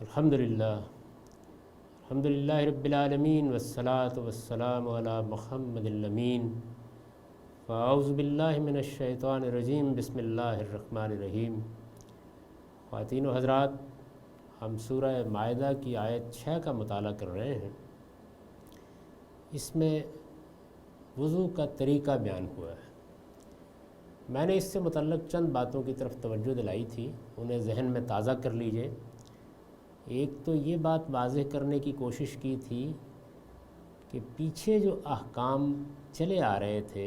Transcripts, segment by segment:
الحمدللہ رب العالمین والصلاة والسلام علی محمد الامین فاعوذ باللہ من الشیطان الرجیم بسم اللہ الرحمن الرحیم۔ خواتین و حضرات، ہم سورہ مائدہ کی آیت 6 کا مطالعہ کر رہے ہیں۔ اس میں وضو کا طریقہ بیان ہوا ہے۔ میں نے اس سے متعلق چند باتوں کی طرف توجہ دلائی تھی، انہیں ذہن میں تازہ کر لیجئے۔ ایک تو یہ بات واضح کرنے کی کوشش کی تھی کہ پیچھے جو احکام چلے آ رہے تھے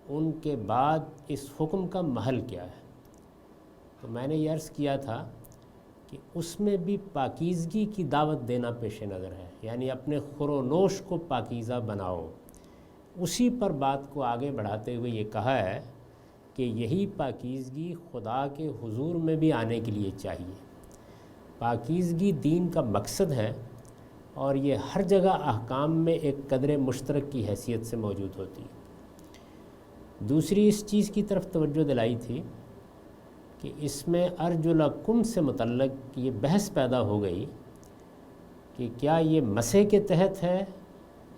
ان کے بعد اس حکم کا محل کیا ہے۔ تو میں نے یہ عرض کیا تھا کہ اس میں بھی پاکیزگی کی دعوت دینا پیش نظر ہے، یعنی اپنے خور و نوش کو پاکیزہ بناؤ۔ اسی پر بات کو آگے بڑھاتے ہوئے یہ کہا ہے کہ یہی پاکیزگی خدا کے حضور میں بھی آنے کے لیے چاہیے۔ پاکیزگی دین کا مقصد ہے اور یہ ہر جگہ احکام میں ایک قدر مشترک کی حیثیت سے موجود ہوتی ہے۔ دوسری اس چیز کی طرف توجہ دلائی تھی کہ اس میں ارجلکم سے متعلق یہ بحث پیدا ہو گئی کہ کیا یہ مسح کے تحت ہے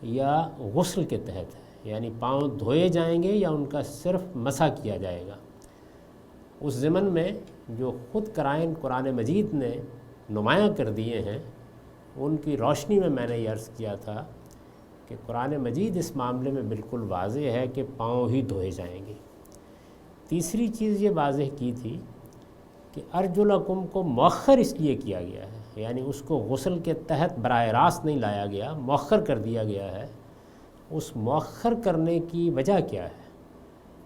یا غسل کے تحت ہے، یعنی پاؤں دھوئے جائیں گے یا ان کا صرف مسح کیا جائے گا۔ اس ضمن میں جو خود قرائن قرآن مجید نے نمایاں کر دیے ہیں ان کی روشنی میں نے یہ عرض کیا تھا کہ قرآن مجید اس معاملے میں بالکل واضح ہے کہ پاؤں ہی دھوئے جائیں گے۔ تیسری چیز یہ واضح کی تھی کہ ارجلکم کو مؤخر اس لیے کیا گیا ہے، یعنی اس کو غسل کے تحت براہ راست نہیں لایا گیا، مؤخر کر دیا گیا ہے۔ اس مؤخر کرنے کی وجہ کیا ہے؟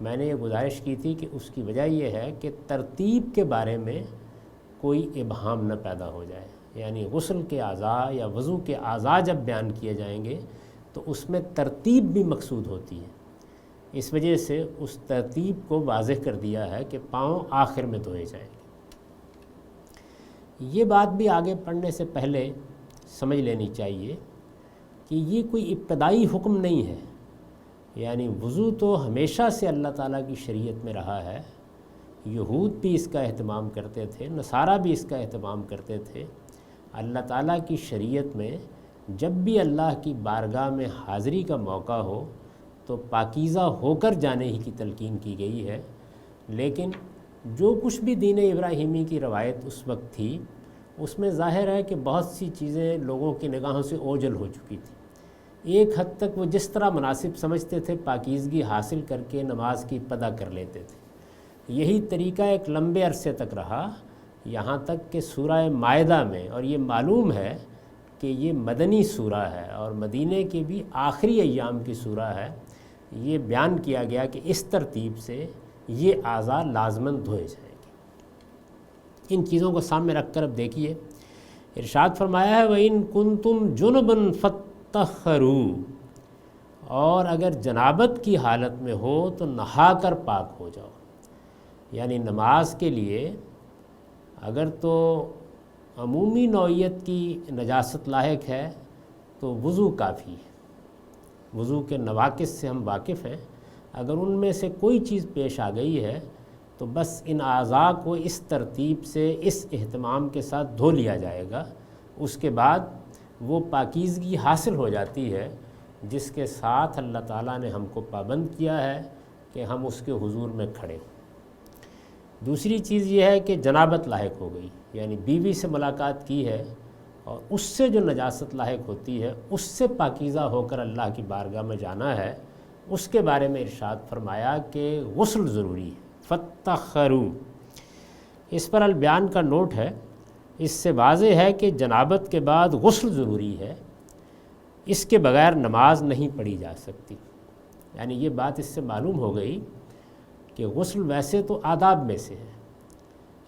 میں نے یہ گزارش کی تھی کہ اس کی وجہ یہ ہے کہ ترتیب کے بارے میں کوئی ابہام نہ پیدا ہو جائے، یعنی غسل کے اعضاء یا وضو کے اعضاء جب بیان کیے جائیں گے تو اس میں ترتیب بھی مقصود ہوتی ہے۔ اس وجہ سے اس ترتیب کو واضح کر دیا ہے کہ پاؤں آخر میں دھوئے جائیں گے۔ یہ بات بھی آگے پڑھنے سے پہلے سمجھ لینی چاہیے کہ یہ کوئی ابتدائی حکم نہیں ہے، یعنی وضو تو ہمیشہ سے اللہ تعالیٰ کی شریعت میں رہا ہے۔ یہود بھی اس کا اہتمام کرتے تھے، نصارہ بھی اس کا اہتمام کرتے تھے۔ اللہ تعالیٰ کی شریعت میں جب بھی اللہ کی بارگاہ میں حاضری کا موقع ہو تو پاکیزہ ہو کر جانے ہی کی تلقین کی گئی ہے۔ لیکن جو کچھ بھی دین ابراہیمی کی روایت اس وقت تھی اس میں ظاہر ہے کہ بہت سی چیزیں لوگوں کی نگاہوں سے اوجھل ہو چکی تھی۔ ایک حد تک وہ جس طرح مناسب سمجھتے تھے پاکیزگی حاصل کر کے نماز کی پدا کر لیتے تھے۔ یہی طریقہ ایک لمبے عرصے تک رہا، یہاں تک کہ سورہ مائدہ میں، اور یہ معلوم ہے کہ یہ مدنی سورہ ہے اور مدینے کے بھی آخری ایام کی سورہ ہے، یہ بیان کیا گیا کہ اس ترتیب سے یہ اعضاء لازماً دھوئے جائیں گے۔ ان چیزوں کو سامنے رکھ کر اب دیکھیے، ارشاد فرمایا ہے وَإِن كُنتُمْ جُنُبًا فَاتَّطَّهَّرُوا، اور اگر جنابت کی حالت میں ہو تو نہا کر پاک ہو جاؤ۔ یعنی نماز کے لیے اگر تو عمومی نوعیت کی نجاست لاحق ہے تو وضو کافی ہے، وضو کے نواقص سے ہم واقف ہیں۔ اگر ان میں سے کوئی چیز پیش آ گئی ہے تو بس ان اعضاء کو اس ترتیب سے اس اہتمام کے ساتھ دھو لیا جائے گا، اس کے بعد وہ پاکیزگی حاصل ہو جاتی ہے جس کے ساتھ اللہ تعالیٰ نے ہم کو پابند کیا ہے کہ ہم اس کے حضور میں کھڑے ہوں۔ دوسری چیز یہ ہے کہ جنابت لاحق ہو گئی، یعنی بیوی سے ملاقات کی ہے اور اس سے جو نجاست لاحق ہوتی ہے اس سے پاکیزہ ہو کر اللہ کی بارگاہ میں جانا ہے۔ اس کے بارے میں ارشاد فرمایا کہ غسل ضروری ہے، فَاتَّطَّهَّرُوا۔ اس پر البیان کا نوٹ ہے، اس سے واضح ہے کہ جنابت کے بعد غسل ضروری ہے، اس کے بغیر نماز نہیں پڑھی جا سکتی۔ یعنی یہ بات اس سے معلوم ہو گئی کہ غسل ویسے تو آداب میں سے ہے،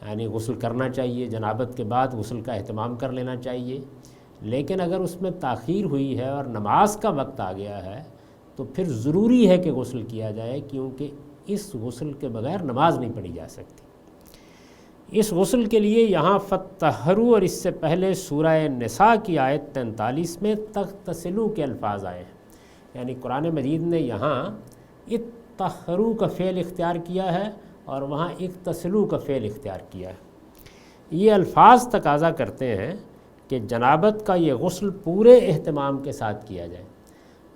یعنی غسل کرنا چاہیے، جنابت کے بعد غسل کا اہتمام کر لینا چاہیے، لیکن اگر اس میں تاخیر ہوئی ہے اور نماز کا وقت آ گیا ہے تو پھر ضروری ہے کہ غسل کیا جائے، کیونکہ اس غسل کے بغیر نماز نہیں پڑھی جا سکتی۔ اس غسل کے لیے یہاں فَاتَّطَّهَّرُوا اور اس سے پہلے سورہ نساء کی آیت 43 میں تغتسلوا کے الفاظ آئے ہیں، یعنی قرآن مجید نے یہاں طہروا کا فعل اختیار کیا ہے اور وہاں اغتسلوا کا فعل اختیار کیا ہے۔ یہ الفاظ تقاضا کرتے ہیں کہ جنابت کا یہ غسل پورے اہتمام کے ساتھ کیا جائے،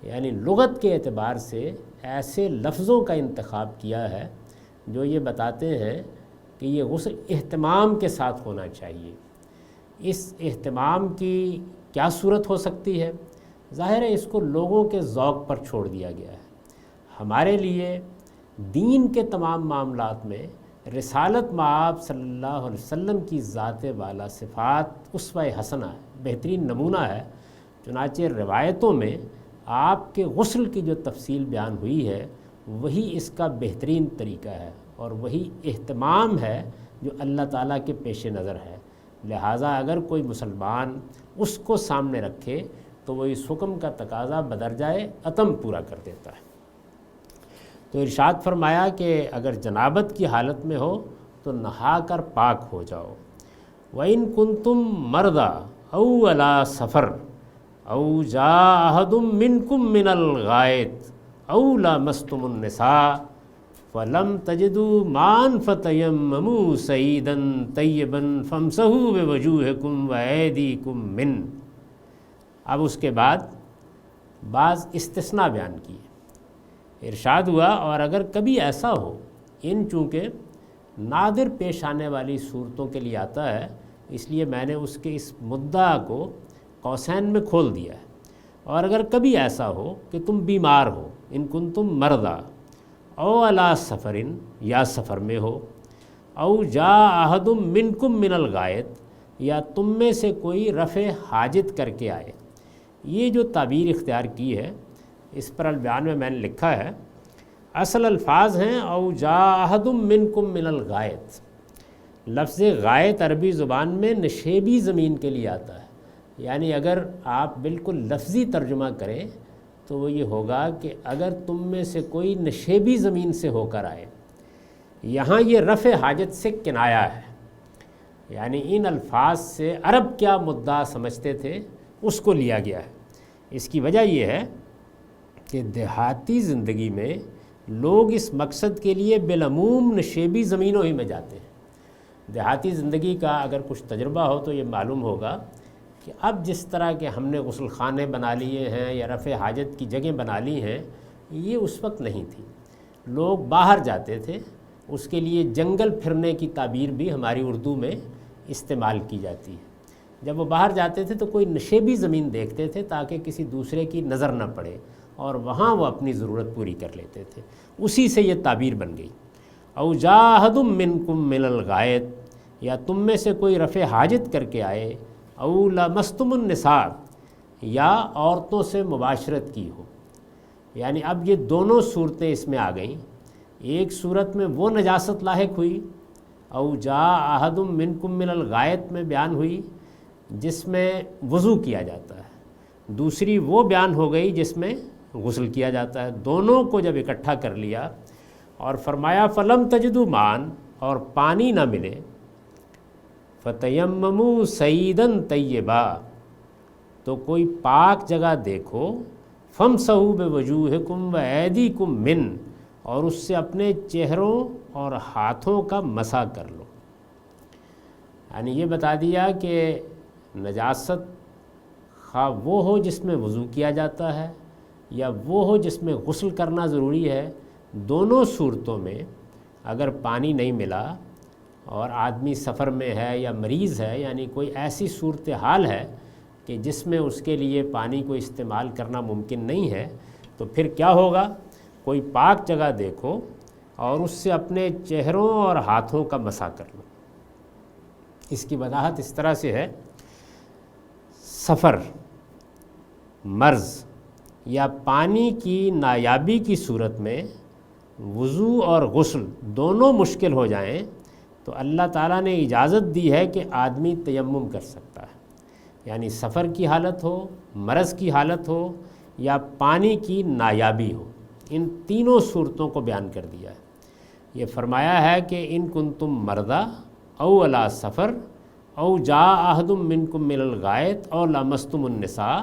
یعنی لغت کے اعتبار سے ایسے لفظوں کا انتخاب کیا ہے جو یہ بتاتے ہیں کہ یہ غسل اہتمام کے ساتھ ہونا چاہیے۔ اس اہتمام کی کیا صورت ہو سکتی ہے؟ ظاہر ہے اس کو لوگوں کے ذوق پر چھوڑ دیا گیا ہے۔ ہمارے لیے دین کے تمام معاملات میں رسالت مآب صلی اللہ علیہ وسلم کی ذات والا صفات اسوہ حسنہ ہے، بہترین نمونہ ہے۔ چنانچہ روایتوں میں آپ کے غسل کی جو تفصیل بیان ہوئی ہے وہی اس کا بہترین طریقہ ہے اور وہی اہتمام ہے جو اللہ تعالیٰ کے پیش نظر ہے۔ لہٰذا اگر کوئی مسلمان اس کو سامنے رکھے تو وہ اس حکم کا تقاضا بدرجائے عتم پورا کر دیتا ہے۔ تو ارشاد فرمایا کہ اگر جنابت کی حالت میں ہو تو نہا کر پاک ہو جاؤ۔ وَإِن كُنتُم مَرْضَىٰ أَوْ عَلَىٰ سَفَرٍ أَوْ جَاءَ أَحَدٌ مِّنكُم مِّنَ الْغَائِطِ أَوْ لَامَسْتُمُ النِّسَاءَ فَلَمْ تَجِدُوا مَاءً فَتَيَمَّمُوا صَعِيدًا طَيِّبًا فَامْسَحُوا بِوُجُوهِكُمْ وَأَيْدِيكُمْ مِنْهُ۔ اب اس کے بعد بعض استثناء بیان کیے۔ ارشاد ہوا اور اگر کبھی ایسا ہو، ان چونکہ نادر پیش آنے والی صورتوں کے لیے آتا ہے اس لیے میں نے اس کے اس مدعا کو قوسین میں کھول دیا ہے، اور اگر کبھی ایسا ہو کہ تم بیمار ہو، ان کنتم مرضی او علی سفرن، یا سفر میں ہو، او جاء احد منکم من الغائط، یا تم میں سے کوئی رفع حاجت کر کے آئے۔ یہ جو تعبیر اختیار کی ہے اس پر البیان میں نے لکھا ہے، اصل الفاظ ہیں او جاء احد منکم من الغائط۔ لفظ غائط عربی زبان میں نشیبی زمین کے لیے آتا ہے، یعنی اگر آپ بالکل لفظی ترجمہ کریں تو وہ یہ ہوگا کہ اگر تم میں سے کوئی نشیبی زمین سے ہو کر آئے۔ یہاں یہ رفع حاجت سے کنایا ہے، یعنی ان الفاظ سے عرب کیا مدعا سمجھتے تھے اس کو لیا گیا ہے۔ اس کی وجہ یہ ہے کہ دیہاتی زندگی میں لوگ اس مقصد کے لیے بالعموم نشیبی زمینوں ہی میں جاتے ہیں۔ دیہاتی زندگی کا اگر کچھ تجربہ ہو تو یہ معلوم ہوگا کہ اب جس طرح کے ہم نے غسل خانے بنا لیے ہیں یا رفع حاجت کی جگہیں بنا لی ہیں، یہ اس وقت نہیں تھی۔ لوگ باہر جاتے تھے، اس کے لیے جنگل پھرنے کی تعبیر بھی ہماری اردو میں استعمال کی جاتی ہے۔ جب وہ باہر جاتے تھے تو کوئی نشیبی زمین دیکھتے تھے تاکہ کسی دوسرے کی نظر نہ پڑے، اور وہاں وہ اپنی ضرورت پوری کر لیتے تھے۔ اسی سے یہ تعبیر بن گئی۔ او جاء احد منکم من الغائط، یا تم میں سے کوئی رفع حاجت کر کے آئے، او لامستم النساء، یا عورتوں سے مباشرت کی ہو۔ یعنی اب یہ دونوں صورتیں اس میں آ گئیں۔ ایک صورت میں وہ نجاست لاحق ہوئی، او جاء احد منکم من الغائط میں بیان ہوئی جس میں وضو کیا جاتا ہے، دوسری وہ بیان ہو گئی جس میں غسل کیا جاتا ہے۔ دونوں کو جب اکٹھا کر لیا اور فرمایا فلم تجدوا ماء، اور پانی نہ ملے، فتیمموا صعیدا طیبا، تو کوئی پاک جگہ دیکھو، فامسحوا بوجوہکم وایدیکم من، اور اس سے اپنے چہروں اور ہاتھوں کا مسح کر لو۔ یعنی یہ بتا دیا کہ نجاست خواہ وہ ہو جس میں وضو کیا جاتا ہے یا وہ ہو جس میں غسل کرنا ضروری ہے، دونوں صورتوں میں اگر پانی نہیں ملا اور آدمی سفر میں ہے یا مریض ہے، یعنی کوئی ایسی صورتحال ہے کہ جس میں اس کے لیے پانی کو استعمال کرنا ممکن نہیں ہے، تو پھر کیا ہوگا؟ کوئی پاک جگہ دیکھو اور اس سے اپنے چہروں اور ہاتھوں کا مسح کر لو۔ اس کی وضاحت اس طرح سے ہے، سفر، مرض یا پانی کی نایابی کی صورت میں وضو اور غسل دونوں مشکل ہو جائیں تو اللہ تعالیٰ نے اجازت دی ہے کہ آدمی تیمم کر سکتا ہے، یعنی سفر کی حالت ہو، مرض کی حالت ہو یا پانی کی نایابی ہو، ان تینوں صورتوں کو بیان کر دیا ہے۔ یہ فرمایا ہے کہ ان کنتم مرضی او علی سفر او جاء احد منکم من الغائط او لامستم النساء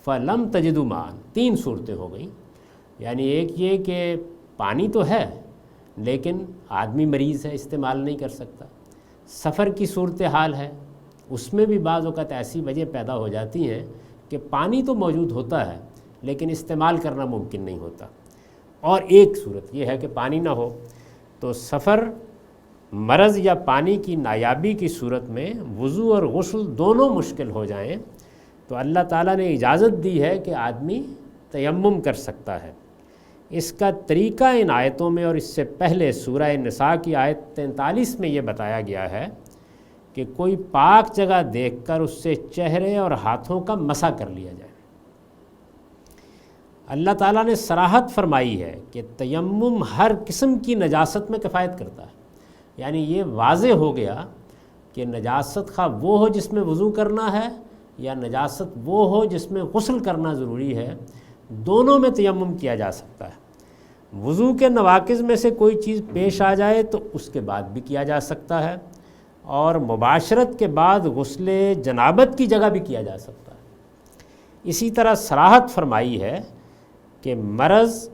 فلم تجدوا ماء، تین صورتیں ہو گئیں۔ یعنی ایک یہ کہ پانی تو ہے لیکن آدمی مریض ہے، استعمال نہیں کر سکتا۔ سفر کی صورتحال ہے، اس میں بھی بعض اوقات ایسی وجہ پیدا ہو جاتی ہیں کہ پانی تو موجود ہوتا ہے لیکن استعمال کرنا ممکن نہیں ہوتا۔ اور ایک صورت یہ ہے کہ پانی نہ ہو تو سفر، مرض یا پانی کی نایابی کی صورت میں وضو اور غسل دونوں مشکل ہو جائیں تو اللہ تعالیٰ نے اجازت دی ہے کہ آدمی تیمم کر سکتا ہے۔ اس کا طریقہ ان آیتوں میں اور اس سے پہلے سورہ نساء کی آیت 43 میں یہ بتایا گیا ہے کہ کوئی پاک جگہ دیکھ کر اس سے چہرے اور ہاتھوں کا مسح کر لیا جائے۔ اللہ تعالیٰ نے صراحت فرمائی ہے کہ تیمم ہر قسم کی نجاست میں کفایت کرتا ہے، یعنی یہ واضح ہو گیا کہ نجاست خواہ وہ ہو جس میں وضو کرنا ہے یا نجاست وہ ہو جس میں غسل کرنا ضروری ہے، دونوں میں تیمم کیا جا سکتا ہے۔ وضو کے نواقض میں سے کوئی چیز پیش آ جائے تو اس کے بعد بھی کیا جا سکتا ہے، اور مباشرت کے بعد غسل جنابت کی جگہ بھی کیا جا سکتا ہے۔ اسی طرح صراحت فرمائی ہے کہ مرض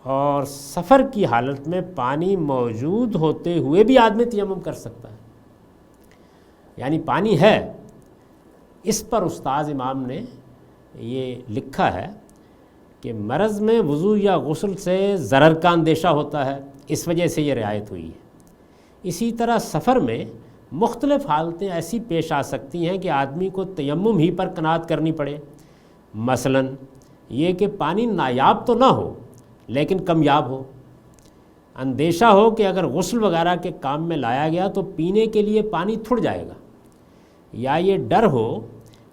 اور سفر کی حالت میں پانی موجود ہوتے ہوئے بھی آدمی تیمم کر سکتا ہے، یعنی پانی ہے۔ اس پر استاذ امام نے یہ لکھا ہے کہ مرض میں وضو یا غسل سے ضرر کا اندیشہ ہوتا ہے، اس وجہ سے یہ رعایت ہوئی ہے۔ اسی طرح سفر میں مختلف حالتیں ایسی پیش آ سکتی ہیں کہ آدمی کو تیمم ہی پر قناعت کرنی پڑے، مثلاً یہ کہ پانی نایاب تو نہ ہو لیکن کمیاب ہو، اندیشہ ہو کہ اگر غسل وغیرہ کے کام میں لایا گیا تو پینے کے لیے پانی تھڑ جائے گا، یا یہ ڈر ہو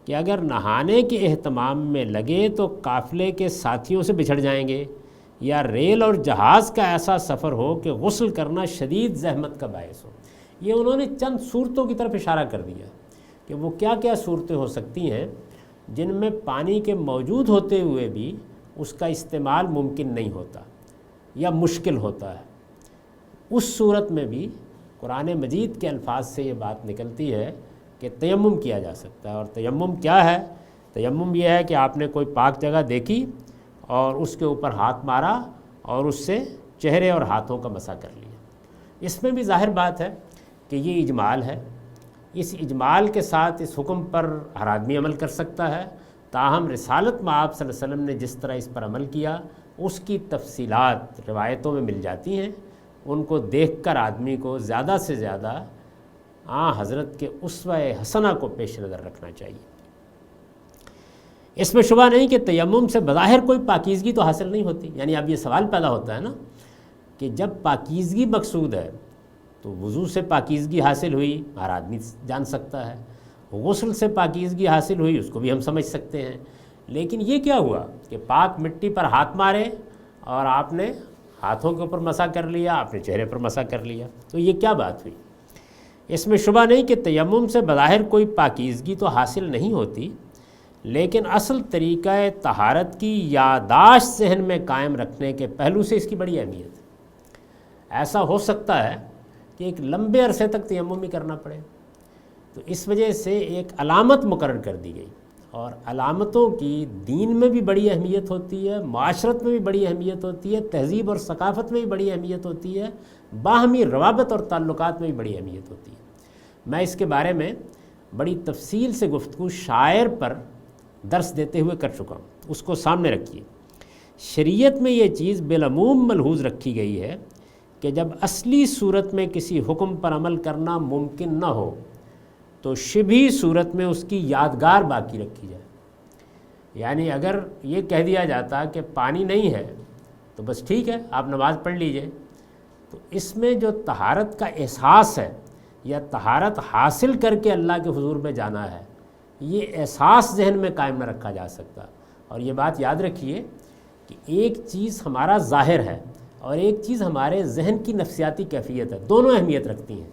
کہ اگر نہانے کے اہتمام میں لگے تو قافلے کے ساتھیوں سے بچھڑ جائیں گے، یا ریل اور جہاز کا ایسا سفر ہو کہ غسل کرنا شدید زحمت کا باعث ہو۔ یہ انہوں نے چند صورتوں کی طرف اشارہ کر دیا کہ وہ کیا کیا صورتیں ہو سکتی ہیں جن میں پانی کے موجود ہوتے ہوئے بھی اس کا استعمال ممکن نہیں ہوتا یا مشکل ہوتا ہے۔ اس صورت میں بھی قرآن مجید کے الفاظ سے یہ بات نکلتی ہے کہ تیمم کیا جا سکتا ہے۔ اور تیمم کیا ہے؟ تیمم یہ ہے کہ آپ نے کوئی پاک جگہ دیکھی اور اس کے اوپر ہاتھ مارا اور اس سے چہرے اور ہاتھوں کا مسح کر لیا۔ اس میں بھی ظاہر بات ہے کہ یہ اجمال ہے، اس اجمال کے ساتھ اس حکم پر ہر آدمی عمل کر سکتا ہے، تاہم رسالت مآب صلی اللہ علیہ وسلم نے جس طرح اس پر عمل کیا اس کی تفصیلات روایتوں میں مل جاتی ہیں، ان کو دیکھ کر آدمی کو زیادہ سے زیادہ حضرت کے اسوہ حسنہ کو پیش نظر رکھنا چاہیے۔ اس میں شبہ نہیں کہ تیمم سے بظاہر کوئی پاکیزگی تو حاصل نہیں ہوتی، یعنی اب یہ سوال پیدا ہوتا ہے نا کہ جب پاکیزگی مقصود ہے تو وضو سے پاکیزگی حاصل ہوئی، ہر آدمی جان سکتا ہے، غسل سے پاکیزگی حاصل ہوئی، اس کو بھی ہم سمجھ سکتے ہیں، لیکن یہ کیا ہوا کہ پاک مٹی پر ہاتھ مارے اور آپ نے ہاتھوں کے اوپر مسح کر لیا، آپ نے چہرے پر مسح کر لیا، تو یہ کیا بات ہوئی؟ اس میں شبہ نہیں کہ تیمم سے بظاہر کوئی پاکیزگی تو حاصل نہیں ہوتی، لیکن اصل طریقہ طہارت کی یادداشت ذہن میں قائم رکھنے کے پہلو سے اس کی بڑی اہمیت ہے۔ ایسا ہو سکتا ہے کہ ایک لمبے عرصے تک تیمم ہی کرنا پڑے، تو اس وجہ سے ایک علامت مقرر کر دی گئی، اور علامتوں کی دین میں بھی بڑی اہمیت ہوتی ہے، معاشرت میں بھی بڑی اہمیت ہوتی ہے، تہذیب اور ثقافت میں بھی بڑی اہمیت ہوتی ہے، باہمی روابط اور تعلقات میں بھی بڑی اہمیت ہوتی ہے۔ میں اس کے بارے میں بڑی تفصیل سے گفتگو شاعر پر درس دیتے ہوئے کر چکا ہوں، اس کو سامنے رکھیے۔ شریعت میں یہ چیز بالعموم ملحوظ رکھی گئی ہے کہ جب اصلی صورت میں کسی حکم پر عمل کرنا ممکن نہ ہو تو شبہی صورت میں اس کی یادگار باقی رکھی جائے۔ یعنی اگر یہ کہہ دیا جاتا کہ پانی نہیں ہے تو بس ٹھیک ہے، آپ نماز پڑھ لیجئے، تو اس میں جو طہارت کا احساس ہے یا طہارت حاصل کر کے اللہ کے حضور میں جانا ہے، یہ احساس ذہن میں قائم نہ رکھا جا سکتا۔ اور یہ بات یاد رکھیے کہ ایک چیز ہمارا ظاہر ہے اور ایک چیز ہمارے ذہن کی نفسیاتی کیفیت ہے، دونوں اہمیت رکھتی ہیں۔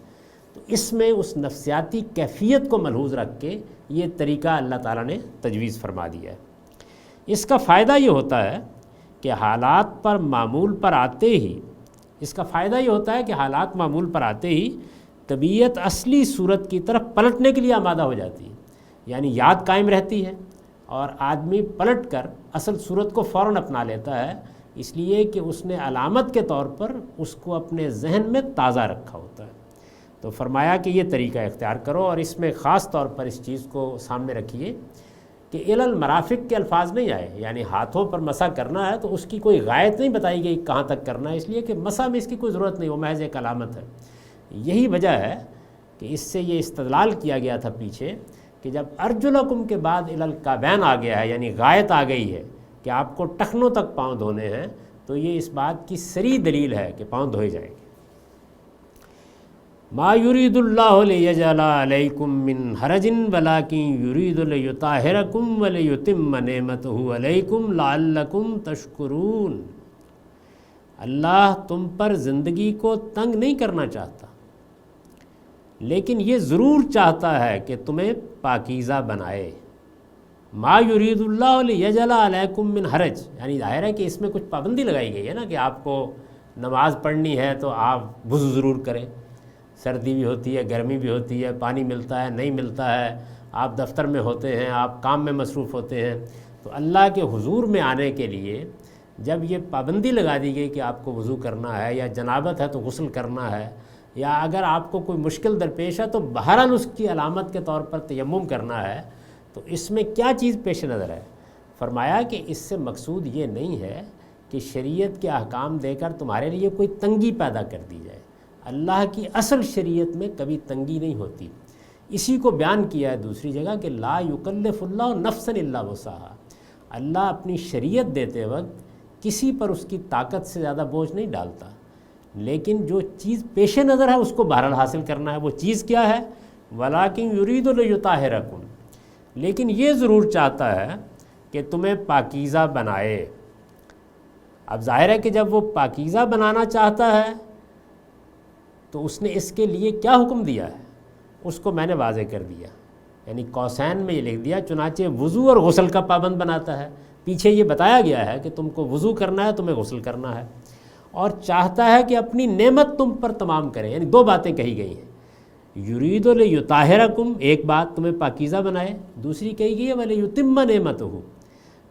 تو اس میں اس نفسیاتی کیفیت کو ملحوظ رکھ کے یہ طریقہ اللہ تعالیٰ نے تجویز فرما دیا ہے۔ اس کا فائدہ یہ ہوتا ہے کہ حالات پر معمول پر آتے ہی طبیعت اصلی صورت کی طرف پلٹنے کے لیے آمادہ ہو جاتی ہے، یعنی یاد قائم رہتی ہے اور آدمی پلٹ کر اصل صورت کو فوراً اپنا لیتا ہے، اس لیے کہ اس نے علامت کے طور پر اس کو اپنے ذہن میں تازہ رکھا ہوتا ہے۔ تو فرمایا کہ یہ طریقہ اختیار کرو، اور اس میں خاص طور پر اس چیز کو سامنے رکھیے کہ الی المرافق کے الفاظ نہیں آئے، یعنی ہاتھوں پر مسح کرنا ہے تو اس کی کوئی غایت نہیں بتائی گئی کہاں تک کرنا ہے، اس لیے کہ مسح میں اس کی کوئی ضرورت نہیں، وہ محض ایک علامت ہے۔ یہی وجہ ہے کہ اس سے یہ استدلال کیا گیا تھا پیچھے کہ جب ارجلکم کے بعد الی الکعبین آ گیا ہے، یعنی غایت آ گئی ہے کہ آپ کو ٹخنوں تک پاؤں دھونے ہیں، تو یہ اس بات کی صریح دلیل ہے کہ پاؤں دھوئے جائیں گے۔ ما یرید اللہ لیجعل علیکم من حرج ولکن یرید لیطہرکم ولیتم نعمتہ علیکم لعلکم تشکرون۔ اللہ تم پر زندگی کو تنگ نہیں کرنا چاہتا، لیکن یہ ضرور چاہتا ہے کہ تمہیں پاکیزہ بنائے۔ ما یرید اللہ لیجعل علیکم من حرج، یعنی ظاہر ہے کہ اس میں کچھ پابندی لگائی گئی ہے نا کہ آپ کو نماز پڑھنی ہے تو آپ وضو ضرور کریں، سردی بھی ہوتی ہے، گرمی بھی ہوتی ہے، پانی ملتا ہے نہیں ملتا ہے، آپ دفتر میں ہوتے ہیں، آپ کام میں مصروف ہوتے ہیں، تو اللہ کے حضور میں آنے کے لیے جب یہ پابندی لگا دی گئی کہ آپ کو وضو کرنا ہے، یا جنابت ہے تو غسل کرنا ہے، یا اگر آپ کو کوئی مشکل درپیش ہے تو بہرحال اس کی علامت کے طور پر تیمم کرنا ہے، تو اس میں کیا چیز پیش نظر ہے؟ فرمایا کہ اس سے مقصود یہ نہیں ہے کہ شریعت کے احکام دے کر تمہارے لیے کوئی تنگی پیدا کر دی جائے۔ اللہ کی اصل شریعت میں کبھی تنگی نہیں ہوتی۔ اسی کو بیان کیا ہے دوسری جگہ کہ لا یکلف اللہ نفسا الا وسعہا، اللہ اپنی شریعت دیتے وقت کسی پر اس کی طاقت سے زیادہ بوجھ نہیں ڈالتا، لیکن جو چیز پیش نظر ہے اس کو بہرحال حاصل کرنا ہے۔ وہ چیز کیا ہے؟ وَلَٰكِن يُرِيدُ لِيُطَہِّرَكُمْ، لیکن یہ ضرور چاہتا ہے کہ تمہیں پاکیزہ بنائے۔ اب ظاہر ہے کہ جب وہ پاکیزہ بنانا چاہتا ہے تو اس نے اس کے لیے کیا حکم دیا ہے، اس کو میں نے واضح کر دیا، یعنی قوسین میں یہ لکھ دیا، چنانچہ وضو اور غسل کا پابند بناتا ہے۔ پیچھے یہ بتایا گیا ہے کہ تم کو وضو کرنا ہے، تمہیں غسل کرنا ہے، اور چاہتا ہے کہ اپنی نعمت تم پر تمام کرے، یعنی دو باتیں کہی گئی ہیں، یرید لیطہرکم، ایک بات تمہیں پاکیزہ بنائے، دوسری کہی گئی ہے ولیتم نعمتہ،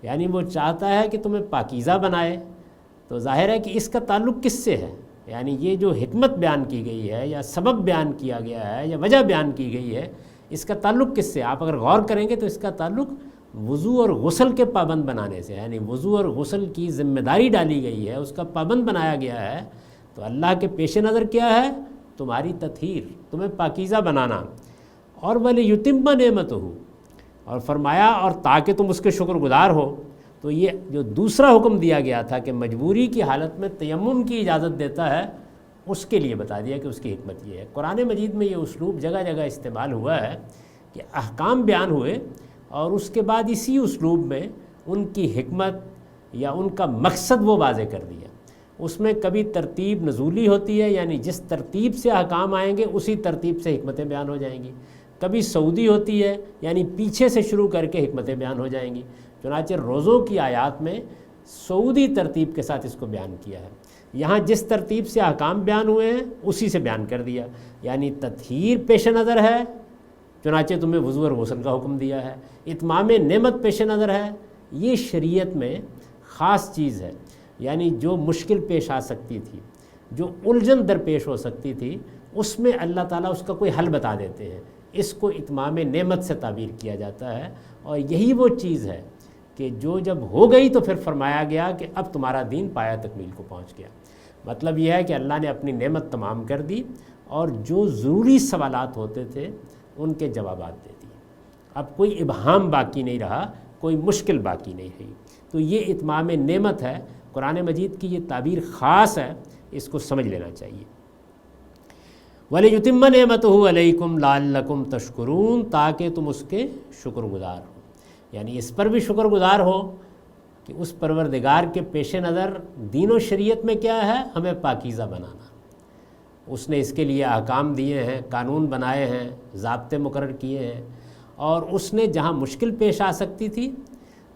یعنی وہ چاہتا ہے کہ تمہیں پاکیزہ بنائے۔ تو ظاہر ہے کہ اس کا تعلق کس سے ہے؟ یعنی یہ جو حکمت بیان کی گئی ہے یا سبب بیان کیا گیا ہے یا وجہ بیان کی گئی ہے، اس کا تعلق کس سے؟ آپ اگر غور کریں گے تو اس کا تعلق وضو اور غسل کے پابند بنانے سے، یعنی وضو اور غسل کی ذمہ داری ڈالی گئی ہے، اس کا پابند بنایا گیا ہے۔ تو اللہ کے پیش نظر کیا ہے؟ تمہاری تطہیر، تمہیں پاکیزہ بنانا، اور ولیتم نعمتہ، اور فرمایا اور تاکہ تم اس کے شکر گزار ہو۔ تو یہ جو دوسرا حکم دیا گیا تھا کہ مجبوری کی حالت میں تیمم کی اجازت دیتا ہے، اس کے لیے بتا دیا کہ اس کی حکمت یہ ہے۔ قرآن مجید میں یہ اسلوب جگہ جگہ استعمال ہوا ہے کہ احکام بیان ہوئے اور اس کے بعد اسی اسلوب میں ان کی حکمت یا ان کا مقصد وہ واضح کر دیا۔ اس میں کبھی ترتیب نزولی ہوتی ہے، یعنی جس ترتیب سے احکام آئیں گے اسی ترتیب سے حکمتیں بیان ہو جائیں گی، کبھی سعودی ہوتی ہے، یعنی پیچھے سے شروع کر کے حکمتیں بیان ہو جائیں گی۔ چنانچہ روزوں کی آیات میں سعودی ترتیب کے ساتھ اس کو بیان کیا ہے، یہاں جس ترتیب سے احکام بیان ہوئے ہیں اسی سے بیان کر دیا، یعنی تطہیر پیش نظر ہے، چنانچہ تمہیں وضو اور غسل کا حکم دیا ہے، اتمام نعمت پیش نظر ہے، یہ شریعت میں خاص چیز ہے، یعنی جو مشکل پیش آ سکتی تھی، جو الجھن درپیش ہو سکتی تھی، اس میں اللہ تعالیٰ اس کا کوئی حل بتا دیتے ہیں، اس کو اتمام نعمت سے تعبیر کیا جاتا ہے، اور یہی وہ چیز ہے کہ جو جب ہو گئی تو پھر فرمایا گیا کہ اب تمہارا دین پایہ تکمیل کو پہنچ گیا۔ مطلب یہ ہے کہ اللہ نے اپنی نعمت تمام کر دی اور جو ضروری سوالات ہوتے تھے ان کے جوابات دے دی، اب کوئی ابہام باقی نہیں رہا، کوئی مشکل باقی نہیں رہی۔ تو یہ اتمام نعمت ہے، قرآن مجید کی یہ تعبیر خاص ہے، اس کو سمجھ لینا چاہیے۔ وَلِيُتِمَّ نِعْمَتُهُ عَلَيْكُمْ لَعَلَّكُمْ تَشْكُرُونَ، تاکہ تم اس کے شکر گزار ہو، یعنی اس پر بھی شکر گزار ہو کہ اس پروردگار کے پیش نظر دین و شریعت میں کیا ہے؟ ہمیں پاکیزہ بنانا۔ اس نے اس کے لیے احکام دیے ہیں، قانون بنائے ہیں، ضابطے مقرر کیے ہیں، اور اس نے جہاں مشکل پیش آ سکتی تھی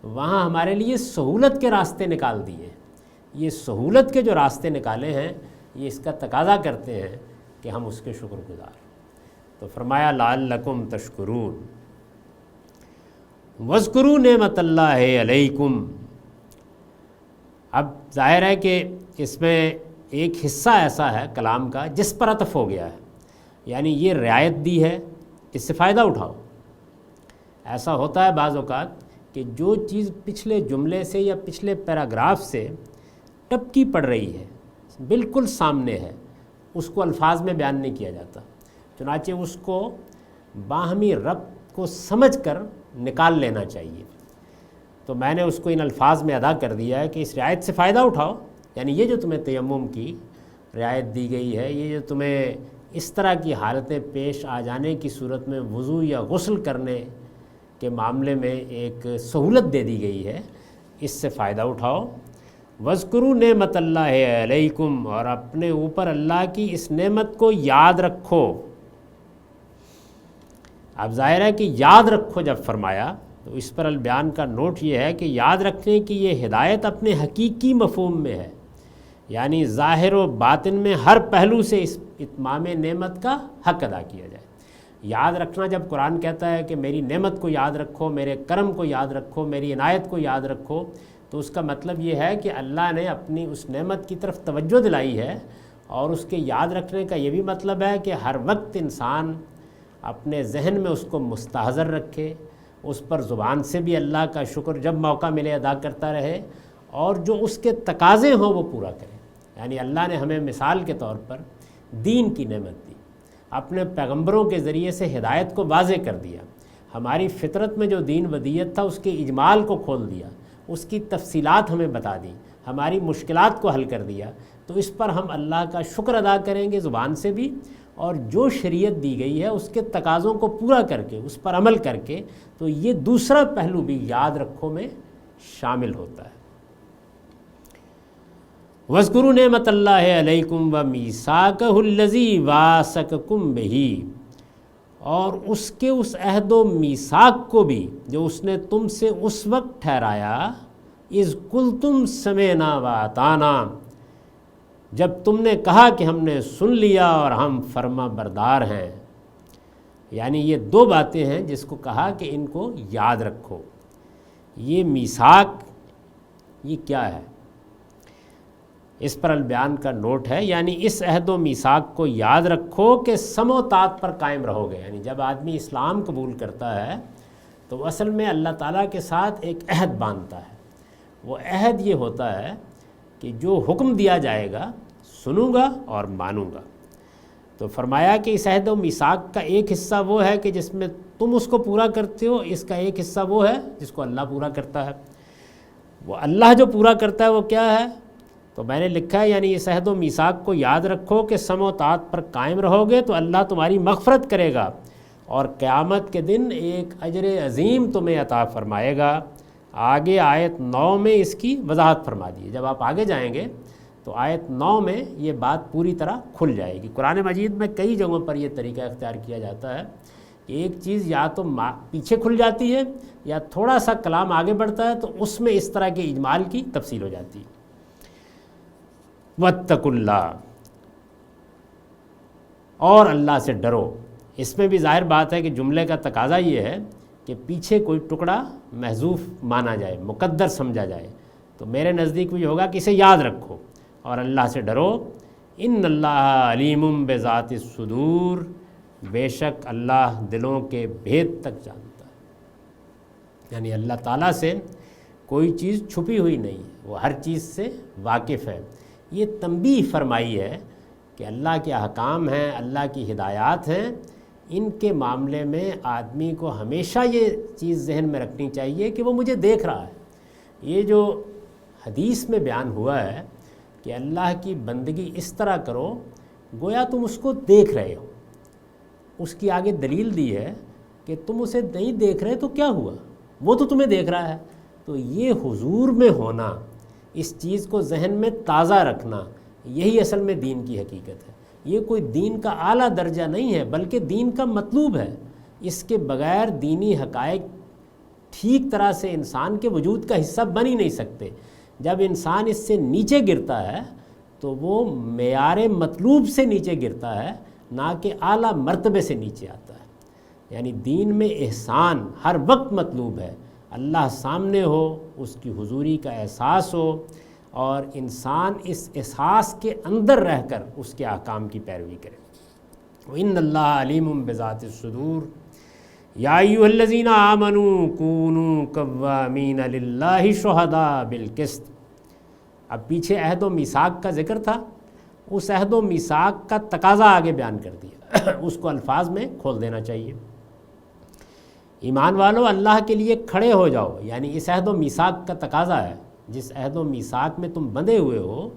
وہاں ہمارے لیے سہولت کے راستے نکال دیے۔ یہ سہولت کے جو راستے نکالے ہیں یہ اس کا تقاضا کرتے ہیں کہ ہم اس کے شکر گزار۔ تو فرمایا لعلکم تشکرون، وَاذْكُرُوا نِعْمَتَ اللَّهِ عَلَيْكُمْ۔ اب ظاہر ہے کہ اس میں ایک حصہ ایسا ہے کلام کا جس پر عطف ہو گیا ہے، یعنی یہ رعایت دی ہے، اس سے فائدہ اٹھاؤ۔ ایسا ہوتا ہے بعض اوقات کہ جو چیز پچھلے جملے سے یا پچھلے پیراگراف سے ٹپکی پڑ رہی ہے، بالکل سامنے ہے، اس کو الفاظ میں بیان نہیں کیا جاتا، چنانچہ اس کو باہمی ربط کو سمجھ کر نکال لینا چاہیے۔ تو میں نے اس کو ان الفاظ میں ادا کر دیا ہے کہ اس رعایت سے فائدہ اٹھاؤ، یعنی یہ جو تمہیں تیمم کی رعایت دی گئی ہے، یہ جو تمہیں اس طرح کی حالتیں پیش آ جانے کی صورت میں وضو یا غسل کرنے کے معاملے میں ایک سہولت دے دی گئی ہے، اس سے فائدہ اٹھاؤ۔ وَاذْكُرُوا نعمت اللہ علیکم، اور اپنے اوپر اللہ کی اس نعمت کو یاد رکھو۔ اب ظاہر ہے کہ یاد رکھو جب فرمایا تو اس پر البیان کا نوٹ یہ ہے کہ یاد رکھنے کی یہ ہدایت اپنے حقیقی مفہوم میں ہے، یعنی ظاہر و باطن میں ہر پہلو سے اس اتمام نعمت کا حق ادا کیا جائے۔ یاد رکھنا جب قرآن کہتا ہے کہ میری نعمت کو یاد رکھو، میرے کرم کو یاد رکھو، میری عنایت کو یاد رکھو، تو اس کا مطلب یہ ہے کہ اللہ نے اپنی اس نعمت کی طرف توجہ دلائی ہے، اور اس کے یاد رکھنے کا یہ بھی مطلب ہے کہ ہر وقت انسان اپنے ذہن میں اس کو مستحضر رکھے، اس پر زبان سے بھی اللہ کا شکر جب موقع ملے ادا کرتا رہے، اور جو اس کے تقاضے ہوں وہ پورا کرے۔ یعنی اللہ نے ہمیں مثال کے طور پر دین کی نعمت دی، اپنے پیغمبروں کے ذریعے سے ہدایت کو واضح کر دیا، ہماری فطرت میں جو دین ودیت تھا اس کے اجمال کو کھول دیا، اس کی تفصیلات ہمیں بتا دیں، ہماری مشکلات کو حل کر دیا۔ تو اس پر ہم اللہ کا شکر ادا کریں گے زبان سے بھی، اور جو شریعت دی گئی ہے اس کے تقاضوں کو پورا کر کے، اس پر عمل کر کے، تو یہ دوسرا پہلو بھی یاد رکھو میں شامل ہوتا ہے۔ وَاذْكُرُوا نعمت اللہ علیکم وَمِیثَاقَهُ الَّذِی وَاثَقَکُم بِہ، اور اس کے اس عہد و میثاق کو بھی جو اس نے تم سے اس وقت ٹھہرایا، اذ قلتم سمعنا وَاطَعْنَا، جب تم نے کہا کہ ہم نے سن لیا اور ہم فرما بردار ہیں۔ یعنی یہ دو باتیں ہیں جس کو کہا کہ ان کو یاد رکھو۔ یہ میثاق یہ کیا ہے؟ اس پر البیان کا نوٹ ہے، یعنی اس عہد و میثاق کو یاد رکھو کہ سم و طاعت پر قائم رہو گے۔ یعنی جب آدمی اسلام قبول کرتا ہے تو اصل میں اللہ تعالیٰ کے ساتھ ایک عہد باندھتا ہے۔ وہ عہد یہ ہوتا ہے کہ جو حکم دیا جائے گا سنوں گا اور مانوں گا۔ تو فرمایا کہ اس عہد و میثاق کا ایک حصہ وہ ہے کہ جس میں تم اس کو پورا کرتے ہو، اس کا ایک حصہ وہ ہے جس کو اللہ پورا کرتا ہے۔ وہ اللہ جو پورا کرتا ہے وہ کیا ہے؟ تو میں نے لکھا ہے یعنی اس عہد و میثاق کو یاد رکھو کہ سم و طاعت پر قائم رہو گے تو اللہ تمہاری مغفرت کرے گا، اور قیامت کے دن ایک اجر عظیم تمہیں عطا فرمائے گا۔ آگے آیت 9 میں اس کی وضاحت فرما دی ہے۔ جب آپ آگے جائیں گے تو آیت 9 میں یہ بات پوری طرح کھل جائے گی۔ قرآن مجید میں کئی جگہوں پر یہ طریقہ اختیار کیا جاتا ہے کہ ایک چیز یا تو پیچھے کھل جاتی ہے یا تھوڑا سا کلام آگے بڑھتا ہے تو اس میں اس طرح کے اجمال کی تفصیل ہو جاتی ہے۔ وَاتَّقُوا اللَّهَ، اور اللہ سے ڈرو۔ اس میں بھی ظاہر بات ہے کہ جملے کا تقاضا یہ ہے کہ پیچھے کوئی ٹکڑا محذوف مانا جائے، مقدر سمجھا جائے، تو میرے نزدیک بھی ہوگا کہ اسے یاد رکھو اور اللہ سے ڈرو۔ ان اللہ علیم بذات الصدور، بے شک اللہ دلوں کے بھید تک جانتا ہے۔ یعنی اللہ تعالیٰ سے کوئی چیز چھپی ہوئی نہیں ہے، وہ ہر چیز سے واقف ہے۔ یہ تنبیہ فرمائی ہے کہ اللہ کے احکام ہیں، اللہ کی ہدایات ہیں، ان کے معاملے میں آدمی کو ہمیشہ یہ چیز ذہن میں رکھنی چاہیے کہ وہ مجھے دیکھ رہا ہے۔ یہ جو حدیث میں بیان ہوا ہے کہ اللہ کی بندگی اس طرح کرو گویا تم اس کو دیکھ رہے ہو، اس کی آگے دلیل دی ہے کہ تم اسے نہیں دیکھ رہے تو کیا ہوا، وہ تو تمہیں دیکھ رہا ہے۔ تو یہ حضور میں ہونا، اس چیز کو ذہن میں تازہ رکھنا، یہی اصل میں دین کی حقیقت ہے۔ یہ کوئی دین کا اعلیٰ درجہ نہیں ہے بلکہ دین کا مطلوب ہے۔ اس کے بغیر دینی حقائق ٹھیک طرح سے انسان کے وجود کا حصہ بن ہی نہیں سکتے۔ جب انسان اس سے نیچے گرتا ہے تو وہ معیار مطلوب سے نیچے گرتا ہے، نہ کہ اعلیٰ مرتبے سے نیچے آتا ہے۔ یعنی دین میں احسان ہر وقت مطلوب ہے، اللہ سامنے ہو، اس کی حضوری کا احساس ہو، اور انسان اس احساس کے اندر رہ کر اس کے احکام کی پیروی کرے۔ ان اللہ علیم بذات الصدور یا ایھا الذین آمنوا کونوا قوامین للہ شہداء بالقسط۔ اب پیچھے عہد و میثاق کا ذکر تھا، اس عہد و میثاق کا تقاضا آگے بیان کر دیا، اس کو الفاظ میں کھول دینا چاہیے۔ ایمان والو اللہ کے لیے کھڑے ہو جاؤ، یعنی اس عہد و میثاق کا تقاضا ہے، جس عہد و میثاق میں تم بندھے ہوئے ہو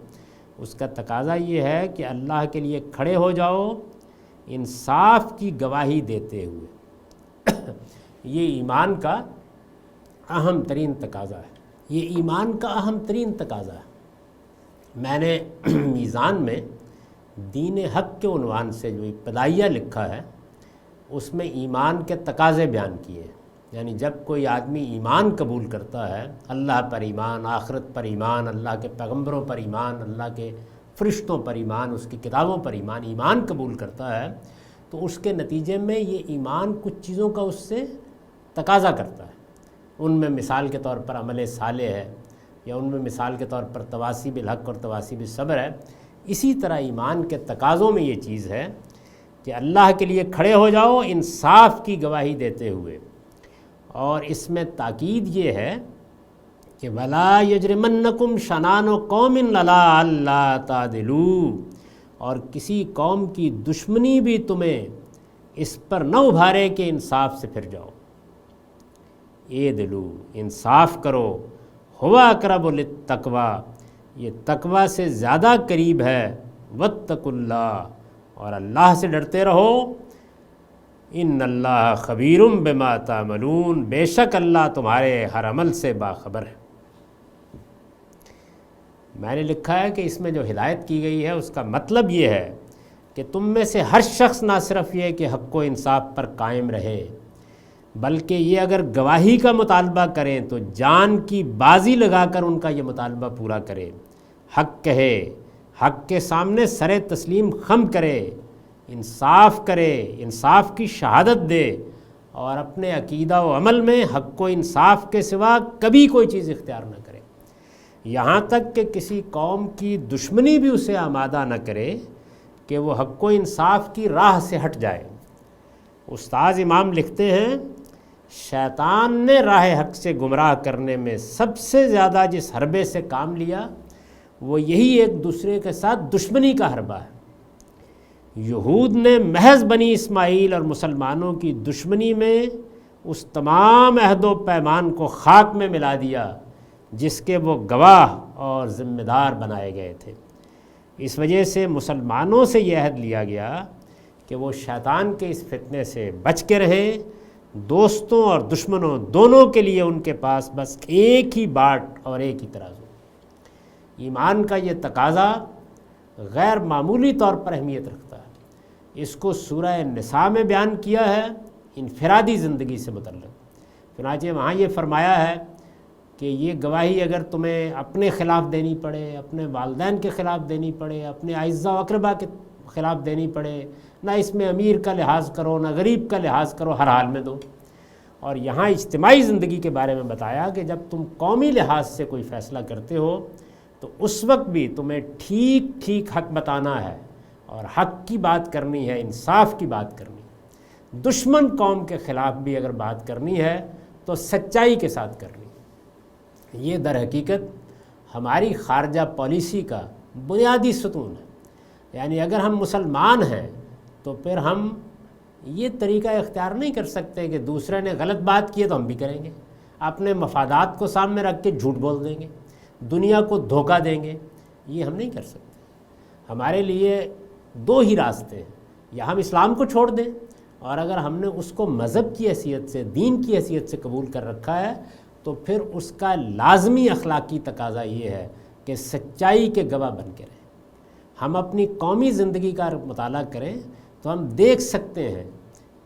اس کا تقاضا یہ ہے کہ اللہ کے لیے کھڑے ہو جاؤ انصاف کی گواہی دیتے ہوئے۔ یہ ایمان کا اہم ترین تقاضا ہے، یہ ایمان کا اہم ترین تقاضا ہے۔ میں نے میزان میں دین حق کے عنوان سے جو ابتدائیہ لکھا ہے اس میں ایمان کے تقاضے بیان کیے ہیں، یعنی جب کوئی آدمی ایمان قبول کرتا ہے، اللہ پر ایمان، آخرت پر ایمان، اللہ کے پیغمبروں پر ایمان، اللہ کے فرشتوں پر ایمان، اس کی کتابوں پر ایمان، ایمان قبول کرتا ہے تو اس کے نتیجے میں یہ ایمان کچھ چیزوں کا اس سے تقاضا کرتا ہے۔ ان میں مثال کے طور پر عمل صالح ہے، یا ان میں مثال کے طور پر تواصی بالحق اور تواصی بالصبر ہے۔ اسی طرح ایمان کے تقاضوں میں یہ چیز ہے کہ اللہ کے لیے کھڑے ہو جاؤ انصاف کی گواہی دیتے ہوئے، اور اس میں تاکید یہ ہے کہ وَلَا يَجْرِمَنَّكُمْ شَنَانُ قَوْمٍ عَلَىٰ أَلَّا تَعْدِلُوا، اور کسی قوم کی دشمنی بھی تمہیں اس پر نہ ابھارے کہ انصاف سے پھر جاؤ۔ اعدلوا، انصاف کرو، ہوا اقرب للتقویٰ، یہ تقویٰ سے زیادہ قریب ہے، واتقوا اللہ، اور اللہ سے ڈرتے رہو، ان اللہ خبیر بما تعملون، بے شک اللہ تمہارے ہر عمل سے باخبر ہے۔ میں نے لکھا ہے کہ اس میں جو ہدایت کی گئی ہے اس کا مطلب یہ ہے کہ تم میں سے ہر شخص نہ صرف یہ کہ حق و انصاف پر قائم رہے، بلکہ یہ اگر گواہی کا مطالبہ کریں تو جان کی بازی لگا کر ان کا یہ مطالبہ پورا کرے، حق کہے، حق کے سامنے سر تسلیم خم کرے، انصاف کرے، انصاف کی شہادت دے، اور اپنے عقیدہ و عمل میں حق و انصاف کے سوا کبھی کوئی چیز اختیار نہ کرے، یہاں تک کہ کسی قوم کی دشمنی بھی اسے آمادہ نہ کرے کہ وہ حق و انصاف کی راہ سے ہٹ جائے۔ استاذ امام لکھتے ہیں شیطان نے راہ حق سے گمراہ کرنے میں سب سے زیادہ جس حربے سے کام لیا وہ یہی ایک دوسرے کے ساتھ دشمنی کا حربہ ہے۔ یہود نے محض بنی اسماعیل اور مسلمانوں کی دشمنی میں اس تمام عہد و پیمان کو خاک میں ملا دیا جس کے وہ گواہ اور ذمہ دار بنائے گئے تھے۔ اس وجہ سے مسلمانوں سے یہ عہد لیا گیا کہ وہ شیطان کے اس فتنے سے بچ کے رہیں، دوستوں اور دشمنوں دونوں کے لیے ان کے پاس بس ایک ہی باٹ اور ایک ہی ترازو۔ ایمان کا یہ تقاضا غیر معمولی طور پر اہمیت رکھتا ہے۔ اس کو سورہ نساء میں بیان کیا ہے انفرادی زندگی سے متعلق، چنانچہ وہاں یہ فرمایا ہے کہ یہ گواہی اگر تمہیں اپنے خلاف دینی پڑے، اپنے والدین کے خلاف دینی پڑے، اپنے اعزاء و اقربا کے خلاف دینی پڑے، نہ اس میں امیر کا لحاظ کرو نہ غریب کا لحاظ کرو، ہر حال میں دو۔ اور یہاں اجتماعی زندگی کے بارے میں بتایا کہ جب تم قومی لحاظ سے کوئی فیصلہ کرتے ہو تو اس وقت بھی تمہیں ٹھیک ٹھیک حق بتانا ہے، اور حق کی بات کرنی ہے، انصاف کی بات کرنی ہے۔ دشمن قوم کے خلاف بھی اگر بات کرنی ہے تو سچائی کے ساتھ کرنی ہے۔ یہ در حقیقت ہماری خارجہ پالیسی کا بنیادی ستون ہے۔ یعنی اگر ہم مسلمان ہیں تو پھر ہم یہ طریقہ اختیار نہیں کر سکتے کہ دوسرے نے غلط بات کی ہے تو ہم بھی کریں گے، اپنے مفادات کو سامنے رکھ کے جھوٹ بول دیں گے، دنیا کو دھوکہ دیں گے، یہ ہم نہیں کر سکتے۔ ہمارے لیے دو ہی راستے ہیں، یا ہم اسلام کو چھوڑ دیں، اور اگر ہم نے اس کو مذہب کی حیثیت سے، دین کی حیثیت سے قبول کر رکھا ہے تو پھر اس کا لازمی اخلاقی تقاضا یہ ہے کہ سچائی کے گواہ بن کے رہیں۔ ہم اپنی قومی زندگی کا مطالعہ کریں تو ہم دیکھ سکتے ہیں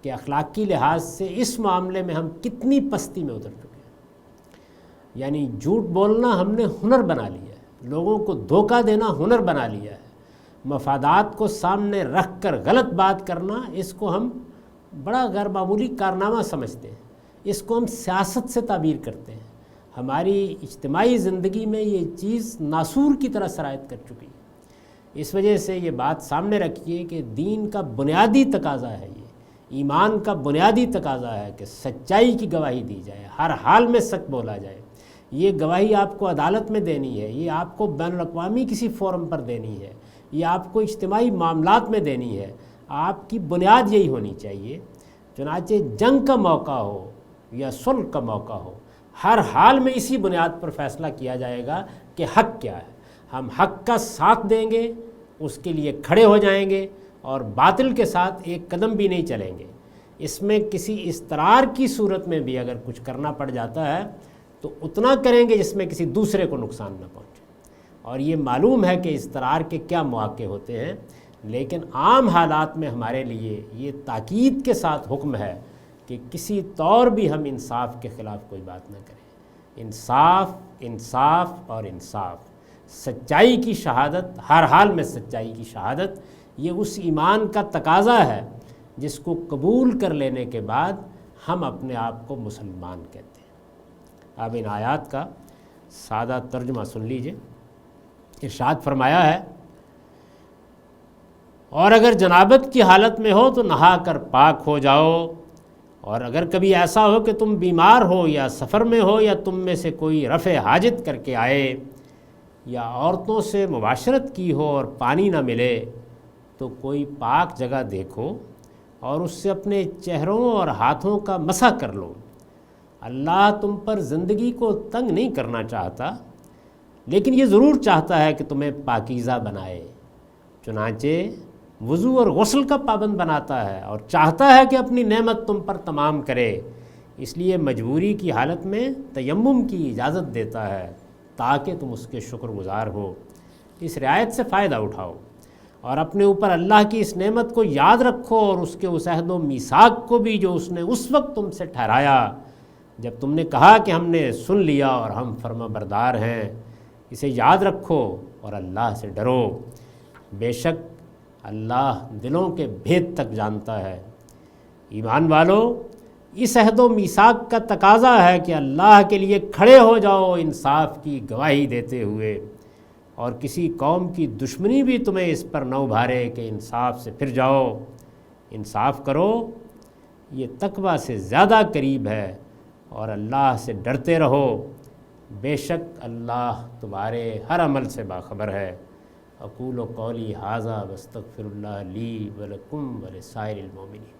کہ اخلاقی لحاظ سے اس معاملے میں ہم کتنی پستی میں اتر چکے ہیں۔ یعنی جھوٹ بولنا ہم نے ہنر بنا لیا ہے، لوگوں کو دھوکہ دینا ہنر بنا لیا ہے، مفادات کو سامنے رکھ کر غلط بات کرنا اس کو ہم بڑا غیر معمولی کارنامہ سمجھتے ہیں، اس کو ہم سیاست سے تعبیر کرتے ہیں۔ ہماری اجتماعی زندگی میں یہ چیز ناسور کی طرح سرایت کر چکی ہے۔ اس وجہ سے یہ بات سامنے رکھیے کہ دین کا بنیادی تقاضا ہے، یہ ایمان کا بنیادی تقاضا ہے کہ سچائی کی گواہی دی جائے، ہر حال میں سچ بولا جائے۔ یہ گواہی آپ کو عدالت میں دینی ہے، یہ آپ کو بین الاقوامی کسی فورم پر دینی ہے، یہ آپ کو اجتماعی معاملات میں دینی ہے۔ آپ کی بنیاد یہی ہونی چاہیے، چنانچہ جنگ کا موقع ہو یا صلح کا موقع ہو، ہر حال میں اسی بنیاد پر فیصلہ کیا جائے گا کہ حق کیا ہے۔ ہم حق کا ساتھ دیں گے، اس کے لیے کھڑے ہو جائیں گے، اور باطل کے ساتھ ایک قدم بھی نہیں چلیں گے۔ اس میں کسی اضطرار کی صورت میں بھی اگر کچھ کرنا پڑ جاتا ہے تو اتنا کریں گے جس میں کسی دوسرے کو نقصان نہ پہنچے۔ اور یہ معلوم ہے کہ اضطرار کے کیا مواقع ہوتے ہیں، لیکن عام حالات میں ہمارے لیے یہ تاکید کے ساتھ حکم ہے کہ کسی طور بھی ہم انصاف کے خلاف کوئی بات نہ کریں۔ انصاف، انصاف اور انصاف، سچائی کی شہادت، ہر حال میں سچائی کی شہادت، یہ اس ایمان کا تقاضا ہے جس کو قبول کر لینے کے بعد ہم اپنے آپ کو مسلمان کہتے ہیں۔ اب ان آیات کا سادہ ترجمہ سن لیجئے۔ ارشاد فرمایا ہے، اور اگر جنابت کی حالت میں ہو تو نہا کر پاک ہو جاؤ، اور اگر کبھی ایسا ہو کہ تم بیمار ہو یا سفر میں ہو یا تم میں سے کوئی رفع حاجت کر کے آئے یا عورتوں سے مباشرت کی ہو اور پانی نہ ملے تو کوئی پاک جگہ دیکھو اور اس سے اپنے چہروں اور ہاتھوں کا مسح کر لو۔ اللہ تم پر زندگی کو تنگ نہیں کرنا چاہتا، لیکن یہ ضرور چاہتا ہے کہ تمہیں پاکیزہ بنائے، چنانچہ وضو اور غسل کا پابند بناتا ہے، اور چاہتا ہے کہ اپنی نعمت تم پر تمام کرے، اس لیے مجبوری کی حالت میں تیمم کی اجازت دیتا ہے تاکہ تم اس کے شکر گزار ہو، اس رعایت سے فائدہ اٹھاؤ، اور اپنے اوپر اللہ کی اس نعمت کو یاد رکھو اور اس کے اس عہد و میثاق کو بھی جو اس نے اس وقت تم سے ٹھہرایا جب تم نے کہا کہ ہم نے سن لیا اور ہم فرما بردار ہیں۔ اسے یاد رکھو اور اللہ سے ڈرو، بے شک اللہ دلوں کے بھید تک جانتا ہے۔ ایمان والو، اس عہد و میثاق کا تقاضا ہے کہ اللہ کے لیے کھڑے ہو جاؤ انصاف کی گواہی دیتے ہوئے، اور کسی قوم کی دشمنی بھی تمہیں اس پر نہ ابھارے کہ انصاف سے پھر جاؤ۔ انصاف کرو، یہ تقویٰ سے زیادہ قریب ہے، اور اللہ سے ڈرتے رہو، بے شک اللہ تمہارے ہر عمل سے باخبر ہے۔ اقول قولی ھذا واستغفر اللہ لی ولکم ولسائر المؤمنین۔